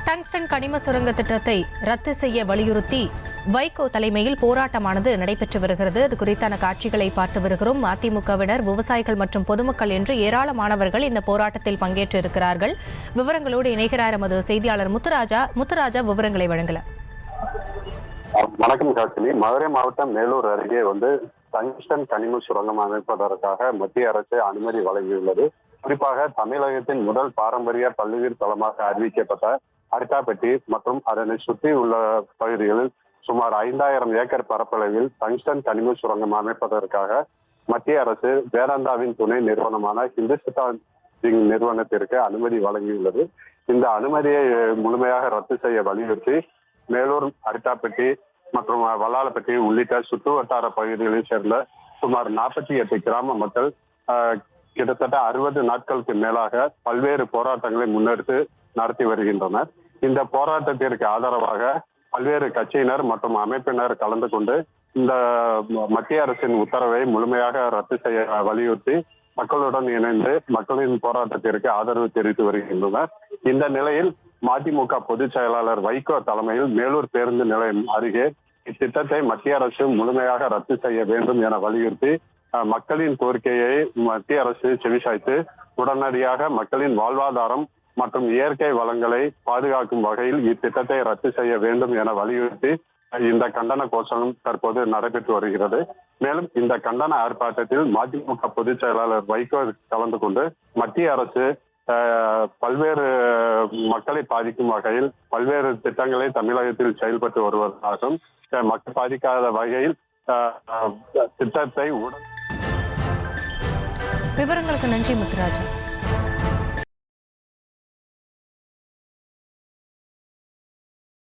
Tungsten கனிம சுரங்க திட்டத்தை ரத்து செய்ய வலியுறுத்தி வைகோ தலைமையில் போராட்டமானது நடைபெற்று வருகிறது. அது குறித்தான காட்சிகளை பார்த்து வருகிறோம். அதிமுகவினர், விவசாயிகள் மற்றும் பொதுமக்கள் என்று ஏராளமானவர்கள் இந்த போராட்டத்தில் பங்கேற்று இருக்கிறார்கள். விவரங்களோடு இணைகிறார் எமது செய்தியாளர் முத்துராஜா. விவரங்களை வழங்கல. வணக்கம் காசினி. மதுரை மாவட்டம் மேலூர் அருகே டங்ஸ்டன் கனிம சுரங்கம் அமைப்பதற்காக மத்திய அரசு அனுமதி வழங்கியுள்ளது. குறிப்பாக தமிழகத்தின் முதல் பாரம்பரிய பல்லுயிர் தளமாக அறிவிக்கப்பட்ட அரிட்டாப்பட்டி மற்றும் அதனை சுற்றி உள்ள பகுதிகளில் சுமார் 5000 ஏக்கர் பரப்பளவில் டங்ஸ்டன் கனிம சுரங்கம் அமைப்பதற்காக மத்திய அரசு வேதாந்தாவின் துணை நிறுவனமான ஹிந்துஸ்தான் ஜிங்க் நிறுவனத்திற்கு அனுமதி வழங்கியுள்ளது. இந்த அனுமதியை முழுமையாக ரத்து செய்ய வலியுறுத்தி மேலூர், அரிட்டாப்பட்டி மற்றும் வல்லாளப்பட்டி உள்ளிட்ட சுற்று வட்டார பகுதிகளில் சேர்ந்த சுமார் 48 கிராம மக்கள் கிட்டத்தட்ட 60 நாட்களுக்கு மேலாக பல்வேறு போராட்டங்களை முன்னெடுத்து நடத்தி வருகின்றனர். இந்த போராட்டத்திற்கு ஆதரவாக பல்வேறு கட்சியினர் மற்றும் அமைப்பினர் கலந்து கொண்டு இந்த மத்திய அரசின் உத்தரவை முழுமையாக ரத்து செய்ய வலியுறுத்தி மக்களுடன் இணைந்து மக்களின் போராட்டத்திற்கு ஆதரவு தெரிவித்து வருகின்றனர். இந்த நிலையில் மதிமுக பொதுச் செயலாளர் வைகோ தலைமையில் மேலூர் பேருந்து நிலையம் அருகே இத்திட்டத்தை மத்திய அரசு முழுமையாக ரத்து செய்ய வேண்டும் என வலியுறுத்தி மக்களின் கோரிக்கையை மத்திய அரசு செவிசாய்த்து உடனடியாக மக்களின் வாழ்வாதாரம் மற்றும் இயற்கை வளங்களை பாதுகாக்கும் வகையில் இத்திட்டத்தை ரத்து செய்ய வேண்டும் என வலியுறுத்தி இந்த கண்டன கோஷம் தற்போது நடைபெற்று வருகிறது. மேலும் இந்த கண்டன ஆர்ப்பாட்டத்தில் மதிமுக பொதுச் செயலாளர் வைகோ கலந்து கொண்டு மத்திய அரசு பல்வேறு மக்களை பாதிக்கும் வகையில் பல்வேறு திட்டங்களை தமிழகத்தில் செயல்பட்டு வருவதாகவும் மக்கள் பாதிக்காத வகையில் திட்டத்தை விவரங்களுக்கு நன்றி முத்துராஜா.